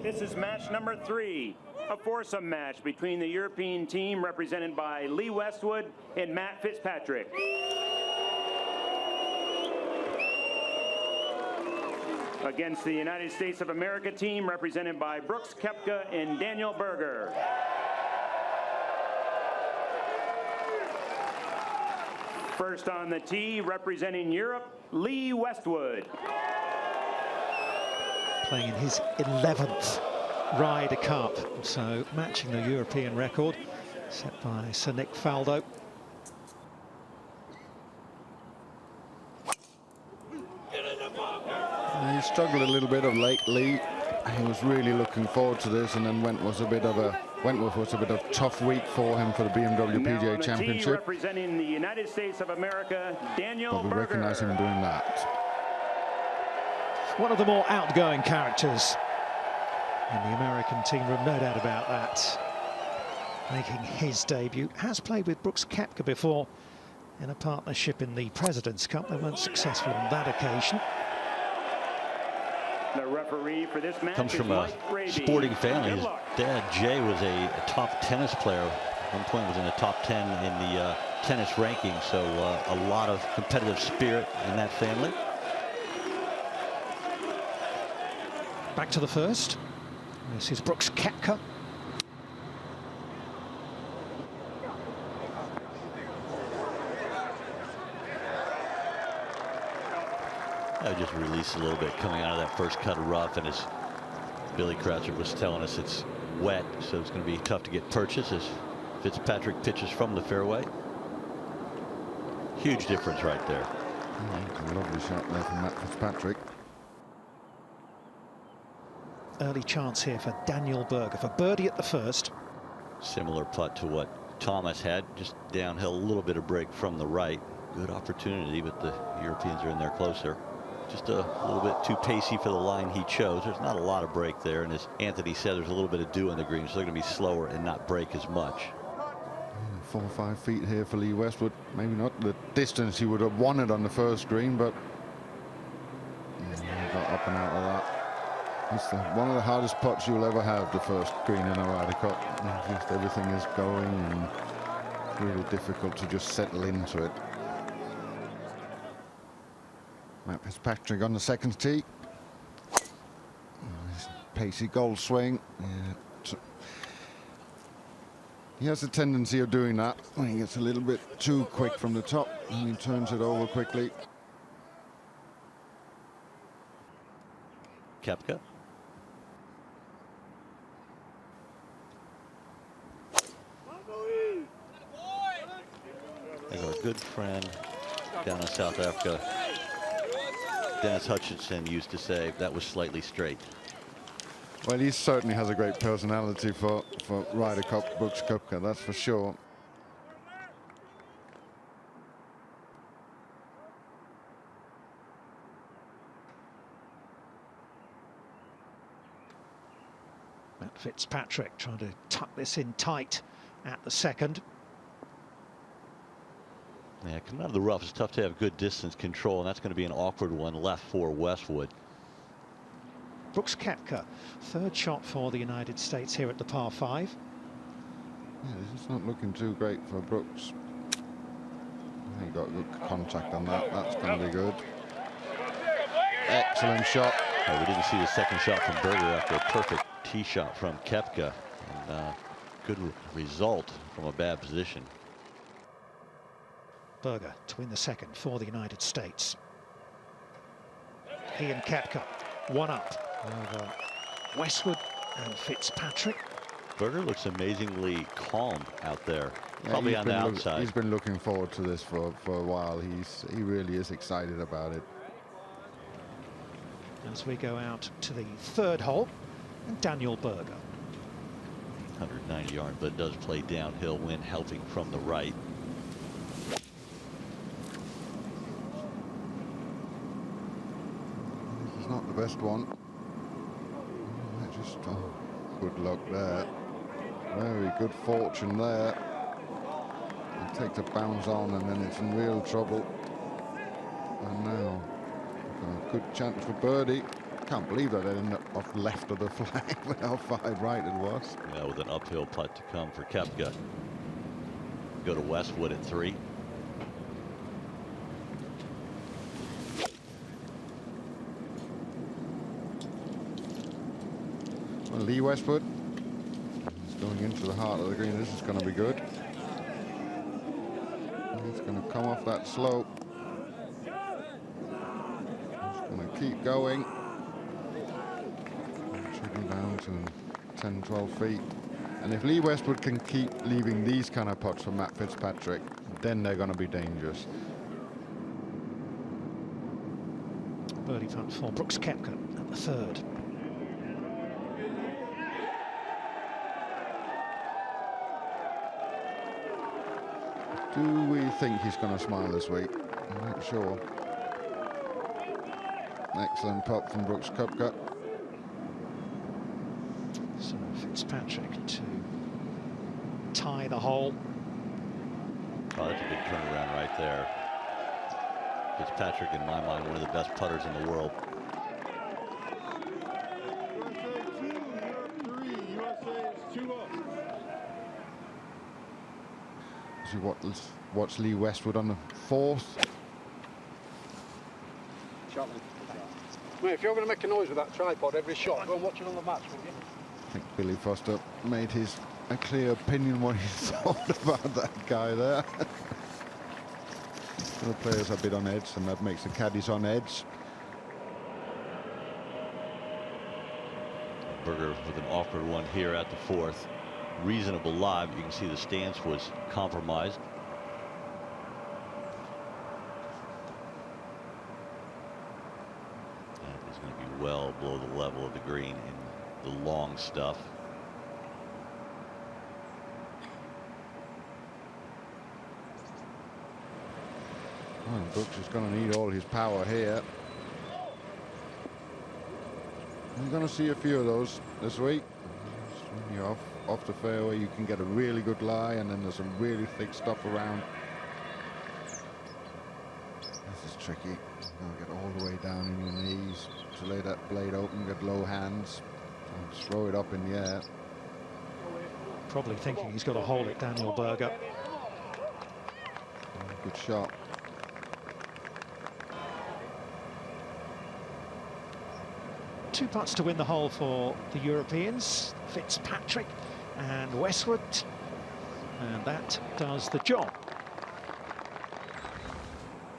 This is match number 3, a foursome match between the European team represented by Lee Westwood and Matt Fitzpatrick. Against the United States of America team represented by Brooks Koepka and Daniel Berger. First on the tee, representing Europe, Lee Westwood. Playing in his 11th Ryder Cup, so matching the European record set by Sir Nick Faldo. He struggled a little bit of lately. He was really looking forward to this, and then Wentworth was a bit of a tough week for him for the BMW PGA Championship. Representing the United States of America, Daniel Berger. But we recognise him doing that. One of the more outgoing characters in the American team room, no doubt about that. Making his debut, has played with Brooks Koepka before in a partnership in the President's Cup. They weren't successful on that occasion. The referee for this match comes from a sporting family. His dad, Jay, was a top tennis player. At one point was in the top 10 in the tennis rankings, so a lot of competitive spirit in that family. Back to the first. This is Brooks Koepka. I just released a little bit coming out of that first cut of rough, and as Billy Croucher was telling us, it's wet, so it's going to be tough to get purchase as Fitzpatrick pitches from the fairway. Huge difference right there. Lovely shot there from Matt Fitzpatrick. Early chance here for Daniel Berger for birdie at the first. Similar putt to what Thomas had, just downhill, a little bit of break from the right. Good opportunity, but the Europeans are in there closer. Just a little bit too pacey for the line he chose. There's not a lot of break there, and as Anthony said, there's a little bit of dew on the green, so they're going to be slower and not break as much. 4 or 5 feet here for Lee Westwood. Maybe not the distance he would have wanted on the first green, but he got up and out of that. It's one of the hardest putts you'll ever have, the first green in a Ryder Cup. Just everything is going, and it's really difficult to just settle into it. Matt Fitzpatrick on the second tee. Nice pacey goal swing. Yeah. He has a tendency of doing that when he gets a little bit too quick from the top, and he turns it over quickly. Koepka. As our good friend down in South Africa, Dennis Hutchinson, used to say, that was slightly straight. Well, he certainly has a great personality for Ryder Cup, Brooks Koepka, that's for sure. Matt Fitzpatrick trying to tuck this in tight at the second. Yeah, coming out of the rough, it's tough to have good distance control, and that's going to be an awkward one left for Westwood. Brooks Koepka, third shot for the United States here at the par 5. Yeah, this is not looking too great for Brooks. He got good contact on that. That's going to be good. Excellent shot. Oh, we didn't see the second shot from Berger after a perfect tee shot from Koepka. And good result from a bad position. Berger to win the second for the United States. He and Koepka, one up over Westwood and Fitzpatrick. Berger looks amazingly calm out there, yeah, probably on the outside. He's been looking forward to this for a while. He really is excited about it. As we go out to the third hole, and Daniel Berger. 190 yards, but does play downhill, wind helping from the right. This is not the best one. Just good luck there. Very good fortune there. He takes a bounce on, and then it's in real trouble. And now a good chance for birdie. Can't believe that it ended up off left of the flag, but how far right it was. Yeah, with an uphill putt to come for Koepka. Go to Westwood at 3. Well, Lee Westwood is going into the heart of the green. This is going to be good. He's going to come off that slope. He's going to keep going. Trickling down to 10, 12 feet. And if Lee Westwood can keep leaving these kind of putts for Matt Fitzpatrick, then they're going to be dangerous. Birdie putt for Brooks Koepka at the 3rd. Do we think he's going to smile this week? I'm not sure. Excellent putt from Brooks Koepka. So Fitzpatrick to tie the hole. Oh, that's a big turnaround right there. Fitzpatrick, in my mind, one of the best putters in the world. So watch Lee Westwood on the 4th. Mate, if you're going to make a noise with that tripod every shot, go and watch it on the match, will you? I think Billy Foster made a clear opinion what he thought about that guy there. The players are a bit on edge, and that makes the caddies on edge. Berger with an awkward one here at the 4th. Reasonable lie, but you can see the stance was compromised. That is going to be well below the level of the green in the long stuff. Well, Brooks is going to need all his power here. You're going to see a few of those this week. When you're off the fairway, you can get a really good lie, and then there's some really thick stuff around. This is tricky. You've got to get all the way down in your knees to lay that blade open, get low hands, and throw it up in the air. Probably thinking he's got to hold it, Daniel Berger. Good shot. Two putts to win the hole for the Europeans, Fitzpatrick and Westwood, and that does the job.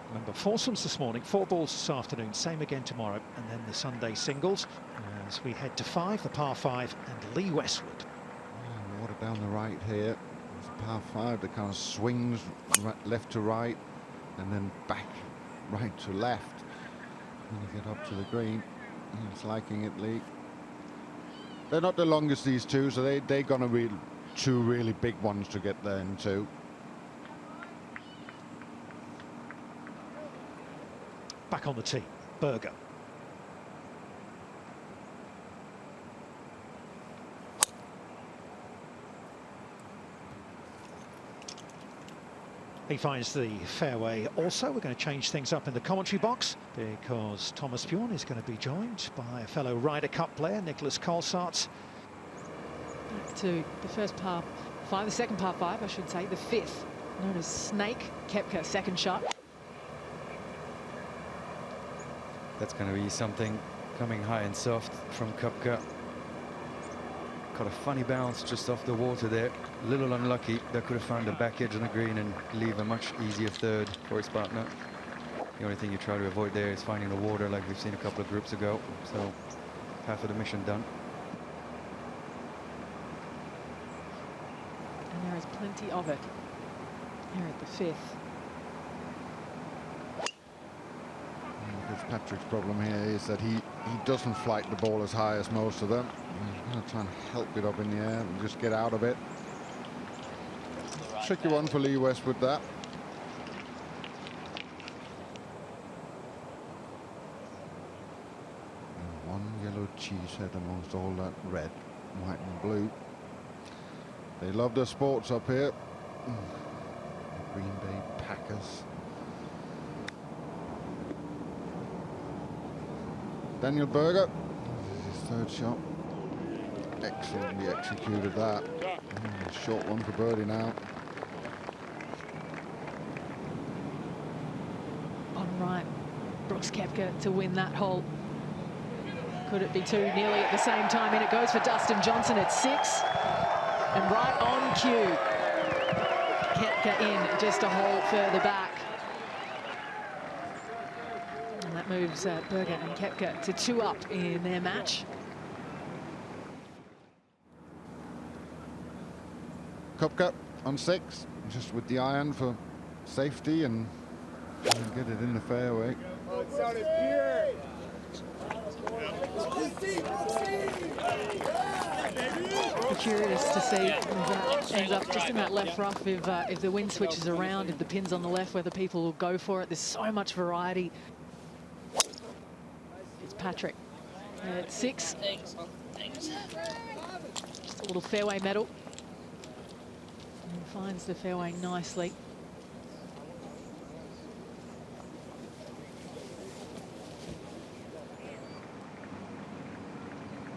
Remember, foursomes this morning, 4 balls this afternoon, same again tomorrow, and then the Sunday singles as we head to 5, the par 5, and Lee Westwood. Water down the right here. It's a par 5 that kind of swings left to right and then back right to left when you get up to the green. He's liking it, Lee. They're not the longest, these two, so they're going to be 2 really big ones to get there into. Back on the tee, Berger. He finds the fairway also. We're going to change things up in the commentary box because Thomas Bjorn is going to be joined by a fellow Ryder Cup player, Nicholas Colsaerts. Back to the first par 5, the second par 5, I should say, the 5th, known as Snake. Koepka, second shot. That's going to be something coming high and soft from Koepka. Got a funny bounce just off the water there. A little unlucky. That could have found the back edge on the green and leave a much easier 3rd for his partner. The only thing you try to avoid there is finding the water like we've seen a couple of groups ago. So half of the mission done. And there is plenty of it here at the 5th. Fitzpatrick's problem here is that he doesn't flight the ball as high as most of them. He's going to try and help it up in the air and just get out of it. Tricky one for Lee Westwood, that. And one yellow cheesehead amongst all that red, white and blue. They love their sports up here. The Green Bay Packers. Daniel Berger. His third shot. Excellently executed that. Short one for birdie now. On right, Brooks Koepka to win that hole. Could it be two nearly at the same time? In it goes for Dustin Johnson at 6. And right on cue. Koepka in just a hole further back. And that moves Berger and Koepka to 2 up in their match. Koepka on 6, just with the iron for safety and get it in the fairway. Oh, it sounded pure. I'm curious to see if that ends up just in that left rough, if the wind switches around, if the pin's on the left, whether people will go for it. There's so much variety. Fitzpatrick at 6. Just a little fairway medal. And finds the fairway nicely.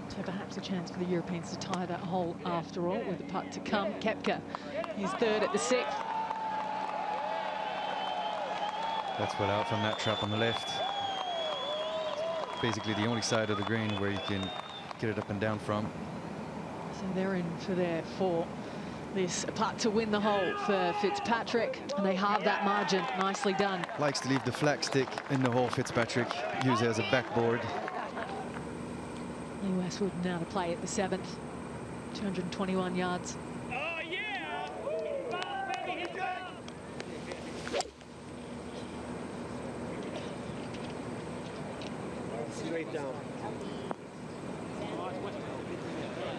So perhaps a chance for the Europeans to tie that hole after all, with the putt to come. Koepka, he's 3rd at the 6th. That's well out from that trap on the left. Basically the only side of the green where you can get it up and down from. So they're in for their 4. This putt to win the hole for Fitzpatrick, and they halve that margin. Nicely done. Likes to leave the flag stick in the hole, Fitzpatrick. Use it as a backboard. Lee Westwood now to play at the 7th. 221 yards. Straight down.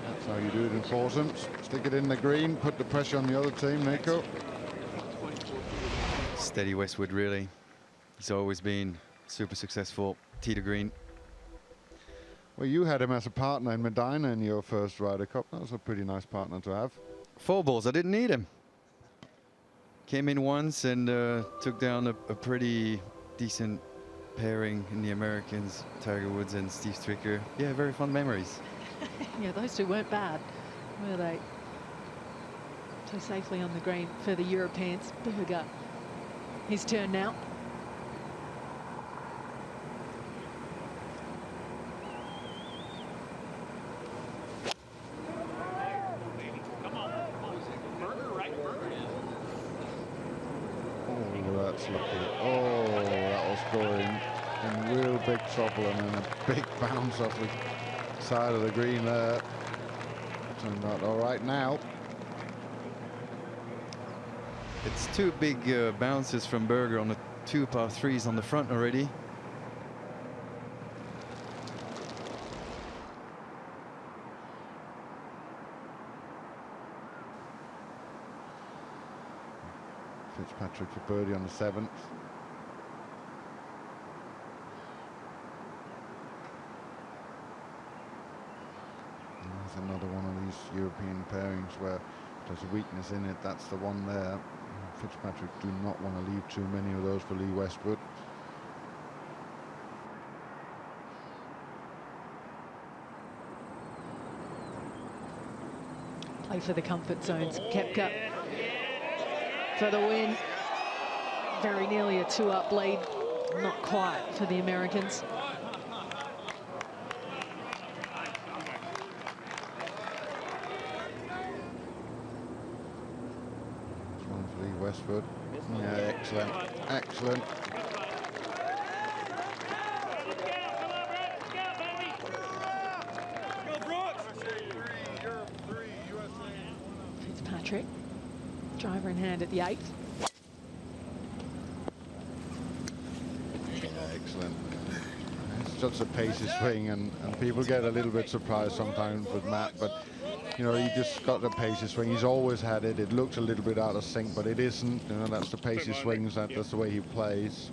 That's how you do it in foursomes. Stick it in the green, put the pressure on the other team, Nico. Steady Westwood, really. He's always been super successful. Tee to green. Well, you had him as a partner in Medina in your first Ryder Cup. That was a pretty nice partner to have. 4 balls, I didn't need him. Came in once and took down a pretty decent pairing in the Americans, Tiger Woods and Steve Stricker. Yeah, very fond memories. Yeah, those two weren't bad, were they? So safely on the green for the Europeans. Berger, his turn now. Oh, that was going in real big trouble, and then a big bounce off the side of the green there. Turned out all right now. It's 2 big bounces from Berger on the 2 par 3s on the front already. Fitzpatrick for birdie on the 7th. There's another one of these European pairings where there's a weakness in it. That's the one there. Fitzpatrick do not want to leave too many of those for Lee Westwood. Play for the comfort zones. Koepka for the win. Very nearly a 2-up lead. Not quite for the Americans. One for Lee Westwood. Yeah, excellent, excellent. Fitzpatrick, driver in hand at the 8th. Yeah, excellent. It's such a pacey swing, and people get a little bit surprised sometimes with Matt, but you know, he just got the pacey swing. He's always had it. It looks a little bit out of sync, but it isn't. You know, that's the pacey swings. That's the way he plays.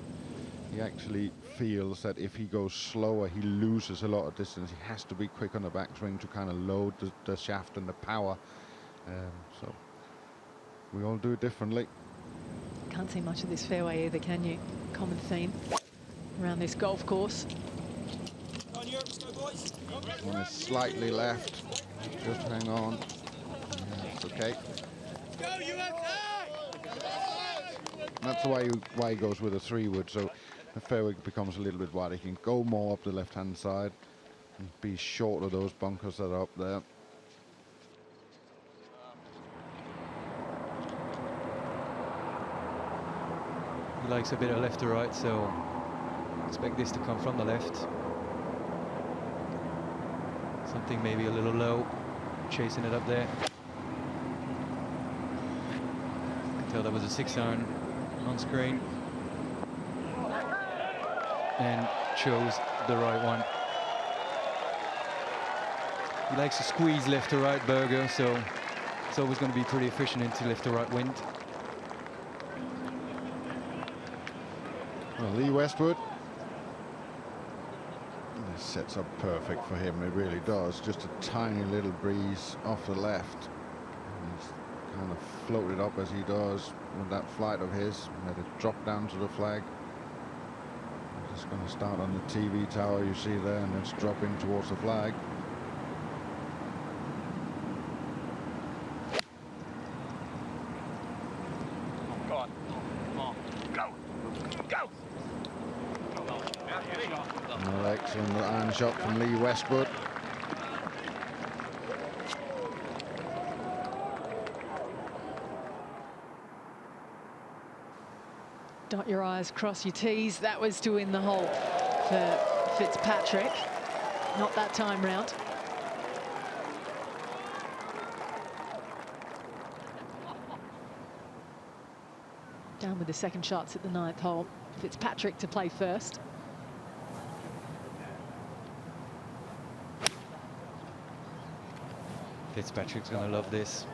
He actually feels that if he goes slower, he loses a lot of distance. He has to be quick on the backswing to kind of load the shaft and the power. So we all do it differently. Can't see much of this fairway either, can you? Common theme around this golf course. One is slightly left. Just hang on. Yeah, it's okay. That's why he goes with a 3-wood, so the fairway becomes a little bit wider. He can go more up the left-hand side and be short of those bunkers that are up there. He likes a bit of left to right, so expect this to come from the left. Something maybe a little low, chasing it up there. Can tell that was a 6-iron on screen. And chose the right one. He likes to squeeze left to right, Berger, so it's always going to be pretty efficient into left to right wind. Well, Lee Westwood. This sets up perfect for him, it really does. Just a tiny little breeze off the left. And he's kind of floated up as he does with that flight of his. Let it drop down to the flag. Just going to start on the TV tower you see there, and it's dropping towards the flag. Go on. Come on. Go. Go. Another excellent iron shot from Lee Westwood. Dot your I's, cross your T's. That was to win the hole for Fitzpatrick. Not that time round. Down with the second shots at the 9th hole. Fitzpatrick to play first. Fitzpatrick's going to love this.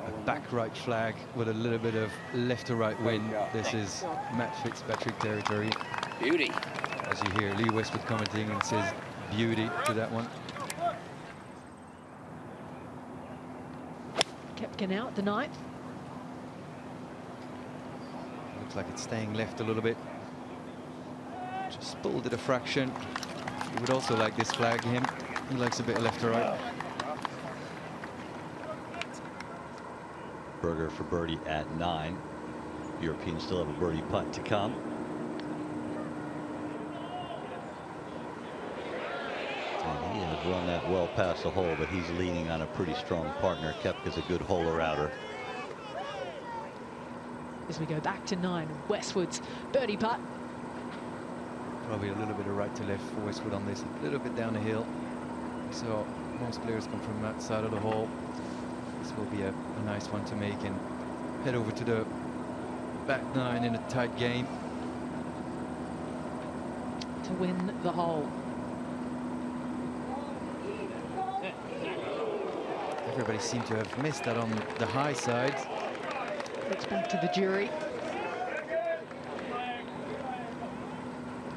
A back right flag with a little bit of left to right wind. This is Matt Fitzpatrick territory. Beauty. As you hear Lee Westwood commenting and says beauty to that one. Koepka now at the 9th. Looks like it's staying left a little bit. Just pulled it a fraction. He would also like this flag, him. He likes a bit of left to right. Berger for birdie at 9. Europeans still have a birdie putt to come. And he has run that well past the hole, but he's leaning on a pretty strong partner. Koepka's a good holer-outer. As we go back to 9, Westwood's birdie putt. Probably a little bit of right to left for Westwood on this, a little bit down the hill. So most players come from that side of the hole. This will be a nice one to make and head over to the back 9 in a tight game. To win the hole. Everybody seemed to have missed that on the high side. Looks back to the jury.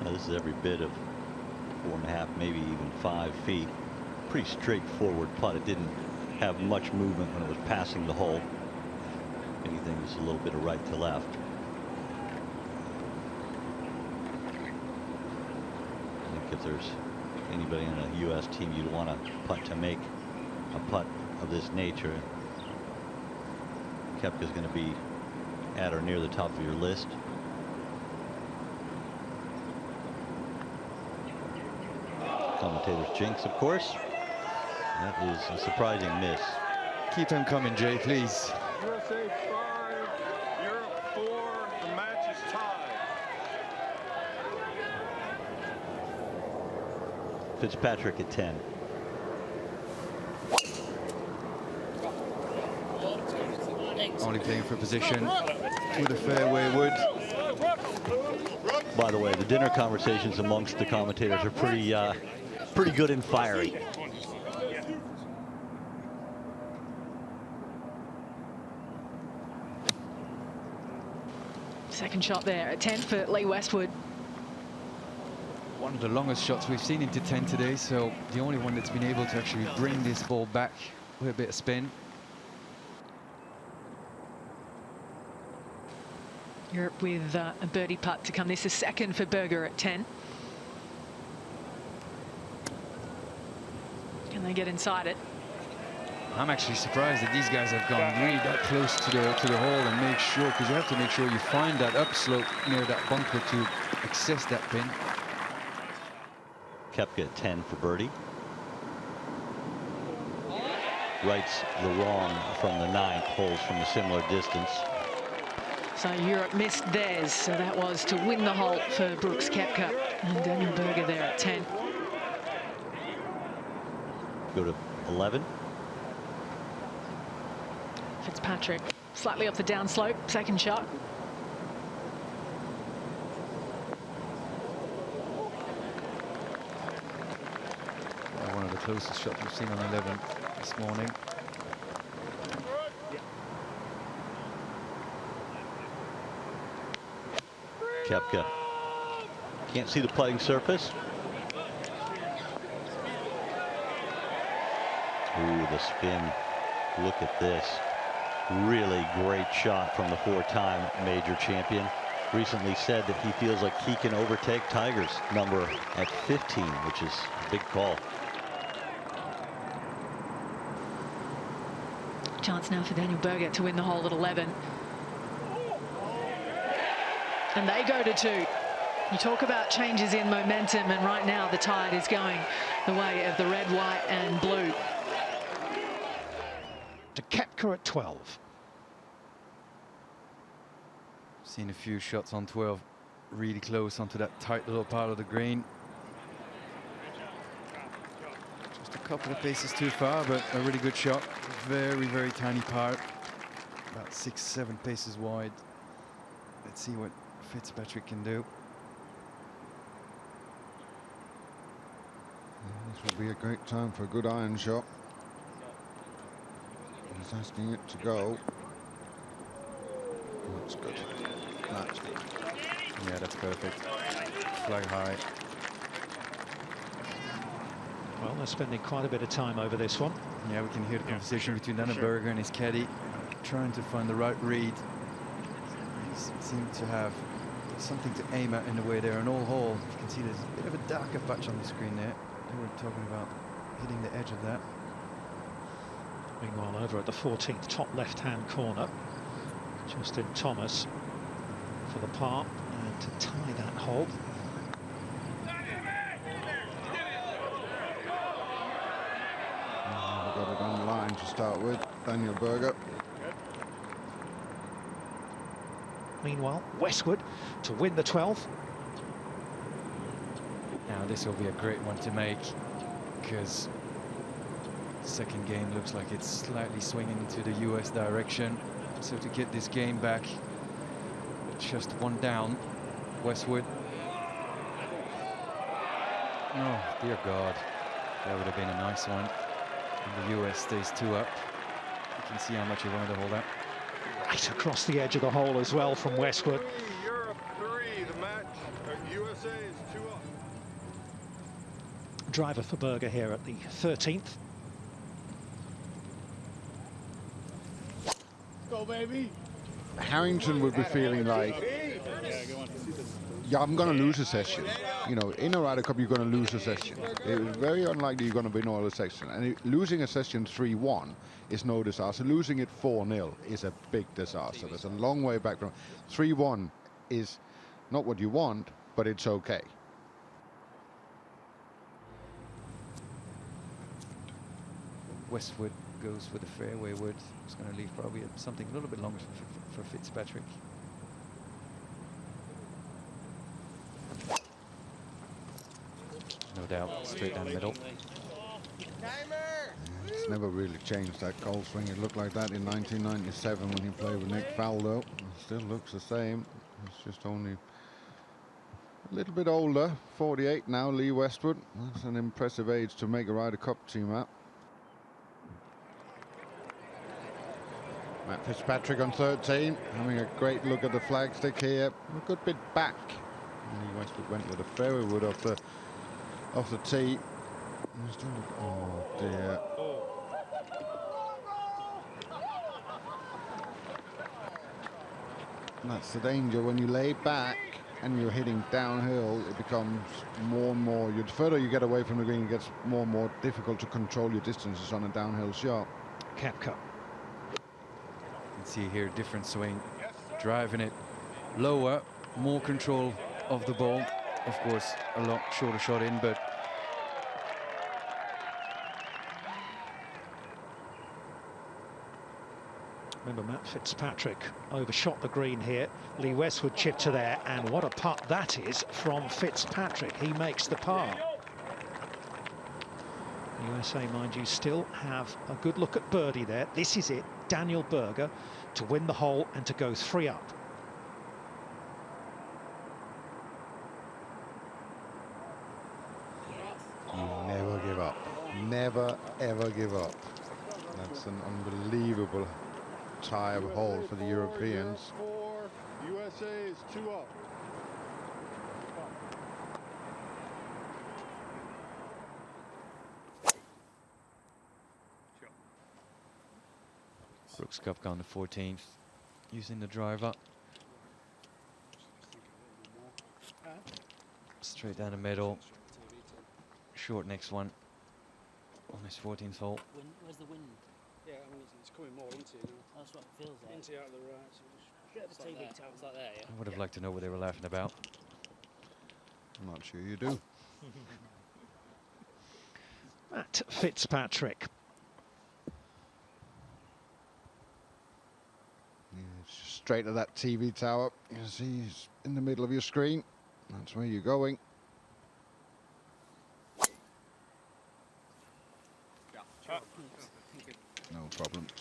Now, this is every bit of 4.5, maybe even 5 feet. Pretty straightforward putt. It didn't have much movement when it was passing the hole. If anything, just a little bit of right to left. I think if there's anybody in a U.S. team you'd want a putt to make a putt of this nature, Koepka's going to be at or near the top of your list. Commentator's jinx, of course. That is a surprising miss. Keep him coming, Jay, please. USA 5, Europe 4, the match is tied. Fitzpatrick at 10. Only playing for position with a fairway wood. By the way, the dinner conversations amongst the commentators are pretty good and fiery. Second shot there at 10 for Lee Westwood. One of the longest shots we've seen into 10 today, so the only one that's been able to actually bring this ball back with a bit of spin. Europe with a birdie putt to come. This is second for Berger at 10. they get inside it. I'm actually surprised that these guys have gone really that close to the hole and make sure, because you have to make sure you find that upslope near that bunker to access that pin. Koepka at 10 for birdie. Rights the wrong from the 9th, holes from a similar distance. So Europe missed theirs, so that was to win the hole for Brooks Koepka and Daniel Berger there at 10. Go to 11. Fitzpatrick slightly up the downslope, second shot. One of the closest shots we've seen on 11 this morning. Koepka can't see the putting surface. Ooh, the spin. Look at this. Really great shot from the 4-time major champion. Recently said that he feels like he can overtake Tiger's number at 15, which is a big call. Chance now for Daniel Berger to win the hole at 11. And they go to 2. You talk about changes in momentum, and right now the tide is going the way of the red, white and blue. To Koepka at 12. Seen a few shots on 12 really close onto that tight little part of the green. Just a couple of paces too far, but a really good shot. Very, very tiny part. About 6-7 paces wide. Let's see what Fitzpatrick can do. This would be a great time for a good iron shot. He's asking it to go. That's good. That's good. Yeah, that's perfect. Flag high. Well, they're spending quite a bit of time over this one. Yeah, we can hear the conversation between Daniel Berger and his caddy, trying to find the right read. He seemed to have something to aim at in the way there, an all hole. You can see there's a bit of a darker patch on the screen there. They were talking about hitting the edge of that. Meanwhile, over at the 14th top left-hand corner, Justin Thomas for the par and to tie that hole. We've got it on the line to start with. Daniel Berger. Meanwhile, Westwood to win the 12th. Now this will be a great one to make, because second game looks like it's slightly swinging to the US direction. So to get this game back, just one down, Westwood. Oh, dear God. That would have been a nice one. And the US stays 2 up. You can see how much he wanted to hold that. Right across the edge of the hole as well from Westwood. Europe 3, the match. USA is 2 up. Driver for Berger here at the 13th. Go, baby. Harrington would be feeling like, yeah, I'm going to lose a session. You know, in a Ryder Cup, you're going to lose a session. It's very unlikely you're going to win all the session. And losing a session 3-1 is no disaster. Losing it 4-0 is a big disaster. There's a long way back from 3-1 is not what you want, but it's okay. Westwood goes for the fairway wood. It's going to leave probably something a little bit longer for Fitzpatrick. No doubt, straight down the middle. It's never really changed, that golf swing. It looked like that in 1997 when he played with Nick Faldo. It still looks the same. It's just only a little bit older. 48 now, Lee Westwood. That's an impressive age to make a Ryder Cup team at. Matt Fitzpatrick on 13, having a great look at the flagstick here. A good bit back. Lee Westwood went with a fairway wood off the tee. Oh dear. That's the danger when you lay back and you're hitting downhill, it becomes more and more. The further you get away from the green, it gets more and more difficult to control your distances on a downhill shot. Koepka. You can see here different swing, driving it lower, more control of the ball. Of course, a lot shorter shot in, but remember, Matt Fitzpatrick overshot the green here. Lee Westwood chipped to there, and what a putt that is from Fitzpatrick. He makes the par. The USA, mind you, still have a good look at birdie there. This is it, Daniel Berger, to win the hole and to go 3 up. You never give up. Never, ever give up. That's an unbelievable tie of a hole for the Europeans. USA is 2 up. Brooks Koepka on the 14th, using the driver. Straight down the middle. Short next one on his 14th hole. Where's the wind? Yeah, I mean, it's coming more into you now. That's what it feels like. Into you out of the right. So It's like there. It's like there, yeah. I would have liked to know what they were laughing about. I'm not sure you do. Matt Fitzpatrick. Yeah, it's just straight to that TV tower. You can see he's in the middle of your screen. That's where you're going. No problems.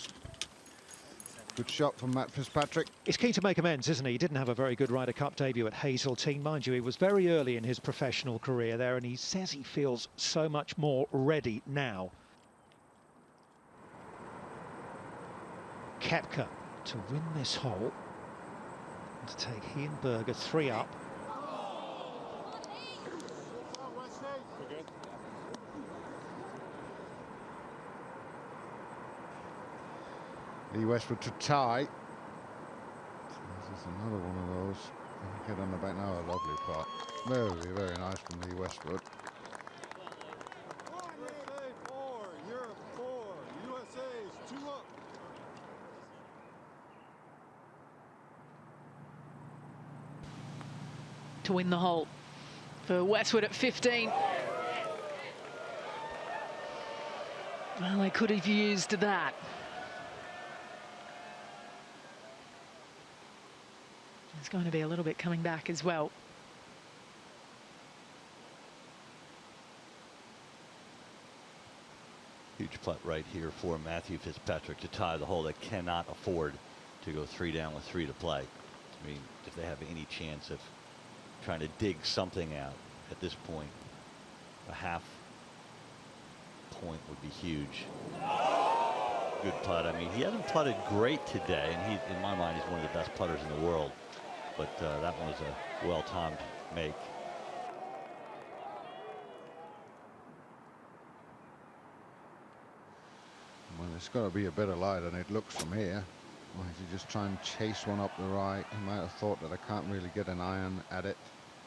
Good shot from Matt Fitzpatrick. He's keen to make amends, isn't he? He didn't have a very good Ryder Cup debut at Hazeltine. Mind you, he was very early in his professional career there, and he says he feels so much more ready now. Koepka to win this hole, and to take he and Berger 3 up. Lee Westwood to tie. This is another one of those. Get on the back now, a lovely putt. Very, very nice from Lee Westwood. USA 4, Europe 4. USA is 2 up. To win the hole for Westwood at 15. Well, they could have used that. There's going to be a little bit coming back as well. Huge putt right here for Matthew Fitzpatrick to tie the hole. That cannot afford to go 3 down with 3 to play. I mean, if they have any chance of trying to dig something out at this point, a half point would be huge. Good putt. I mean, he hasn't putted great today, and he, in my mind, he's one of the best putters in the world. But that one was a well-timed make. Well, it's got to be a better lie than it looks from here. Might he just try and chase one up the right? He might have thought that I can't really get an iron at it.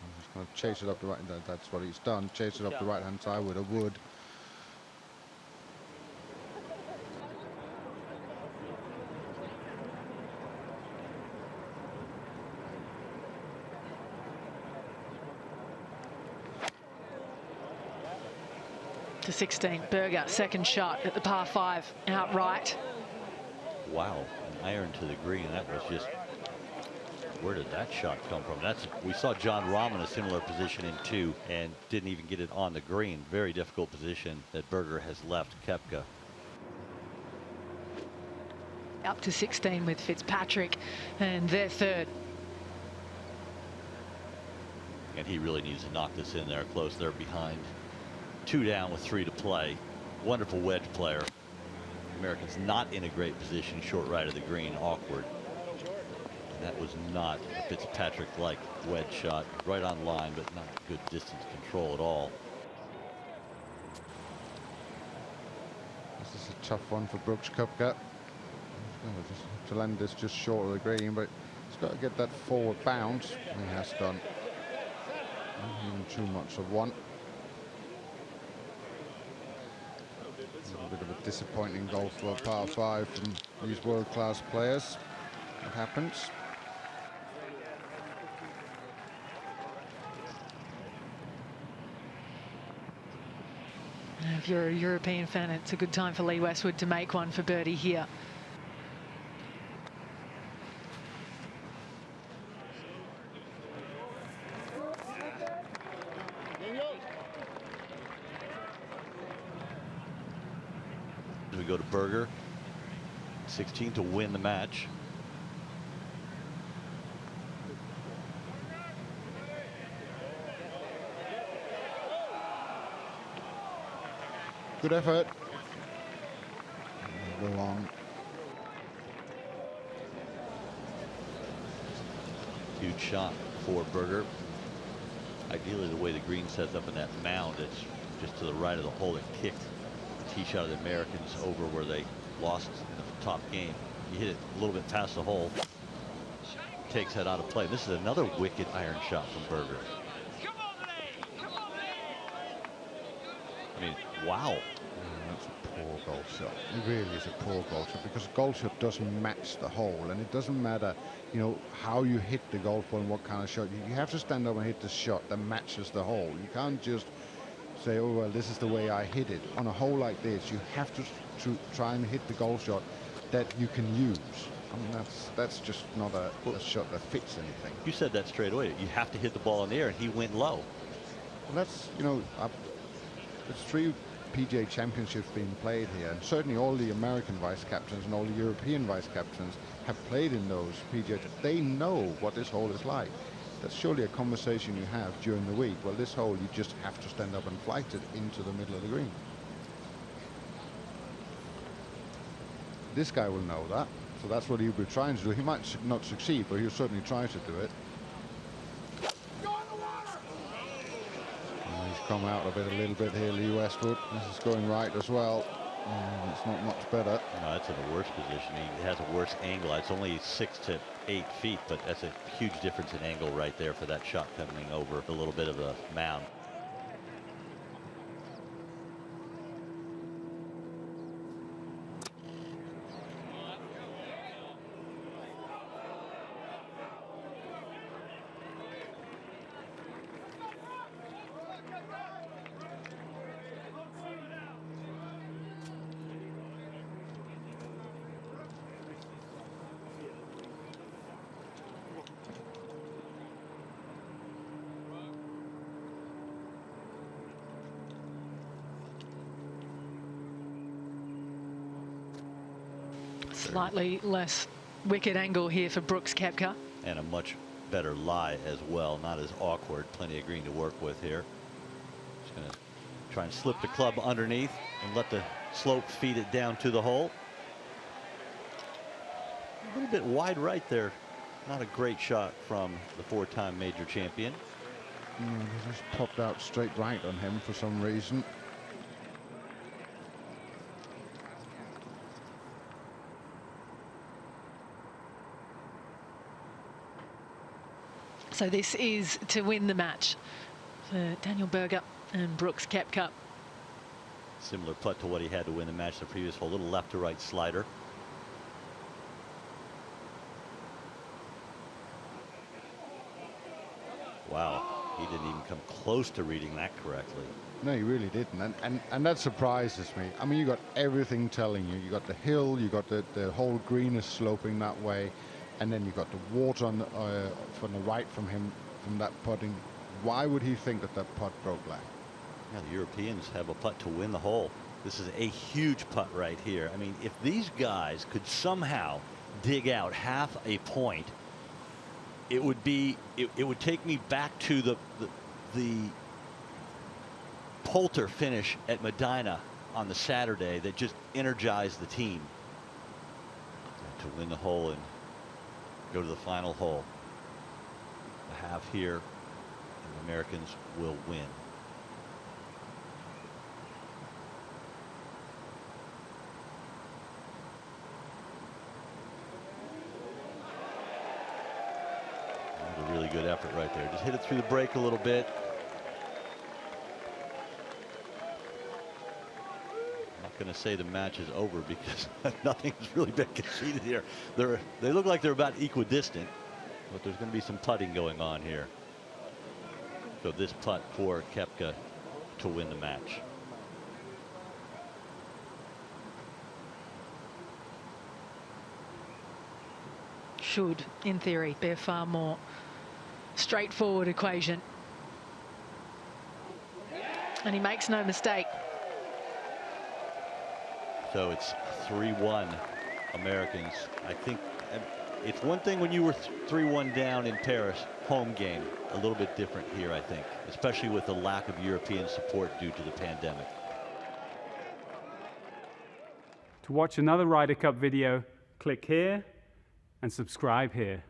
I'm just going to chase it up the right. That's what he's done. Chase it up the right-hand side with a wood. To 16, Berger, second shot at the par 5, outright. Wow, an iron to the green. That was just, where did that shot come from? We saw John Rahm in a similar position in 2 and didn't even get it on the green. Very difficult position that Berger has left Koepka. Up to 16 with Fitzpatrick, and they're third. And he really needs to knock this in there close. They're behind. 2 down with 3 to play. Wonderful wedge player. Americans not in a great position, short right of the green, awkward. And that was not a Fitzpatrick-like wedge shot. Right on line, but not good distance control at all. This is a tough one for Brooks Koepka. To land this just short of the green, but he's got to get that forward bounce. He has done. Not even too much of one. A little bit of a disappointing golf for par 5 from these world-class players. What happens? If you're a European fan, it's a good time for Lee Westwood to make one for birdie here. We go to Berger, 16 to win the match. Good effort. Go on. Huge shot for Berger. Ideally, the way the green sets up in that mound, it's just to the right of the hole. It kicked the tee shot of the Americans over where they lost in the top game. You hit it a little bit past the hole. Takes that out of play. This is another wicked iron shot from Berger. I mean, wow. That's a poor golf shot. It really is a poor golf shot, because a golf shot doesn't match the hole, and it doesn't matter, you know, how you hit the golf ball and what kind of shot. You have to stand up and hit the shot that matches the hole. You can't just say, oh, well, this is the way I hit it. On a hole like this, you have to try and hit the golf shot that you can use. I mean, that's just not a shot that fits anything. You said that straight away. You have to hit the ball in the air, and he went low. Well, that's, you know, there's 3 PGA championships being played here, and certainly all the American vice captains and all the European vice captains have played in those PGA. They know what this hole is like. That's surely a conversation you have during the week. Well, this hole, you just have to stand up and flight it into the middle of the green. This guy will know that, so that's what he'll be trying to do. He might not succeed, but he'll certainly try to do it. He's come out of it a little bit here, Lee Westwood. This is going right as well. It's not much better. No, that's in a worse position. He has a worse angle. It's only 6 to 8 feet, but that's a huge difference in angle right there for that shot coming over a little bit of the mound. Slightly less wicked angle here for Brooks Koepka. And a much better lie as well. Not as awkward. Plenty of green to work with here. Just going to try and slip the club underneath and let the slope feed it down to the hole. A little bit wide right there. Not a great shot from the 4-time major champion. It just popped out straight right on him for some reason. So this is to win the match for Daniel Berger and Brooks Koepka. Similar putt to what he had to win the match the previous hole. A little left to right slider. Wow, he didn't even come close to reading that correctly. No, he really didn't, and that surprises me. I mean, you got everything telling you. You got the hill, you got the whole green is sloping that way, and then you got the water on the, from the right from him from that putting. Why would he think that that putt broke black? Yeah, the Europeans have a putt to win the hole. This is a huge putt right here. I mean, if these guys could somehow dig out half a point, it would be it would take me back to the Poulter finish at Medina on the Saturday that just energized the team to win the hole and go to the final hole. A half here, and the Americans will win. A really good effort right there. Just hit it through the break a little bit. going to say the match is over because nothing's really been conceded here. They look like they're about equidistant, but there's going to be some putting going on here. So this putt for Koepka to win the match. Should, in theory, be a far more straightforward equation. And he makes no mistake. So it's 3-1 Americans. I think it's one thing when you were 3-1 down in Paris, home game. A little bit different here, I think, especially with the lack of European support due to the pandemic. To watch another Ryder Cup video, click here and subscribe here.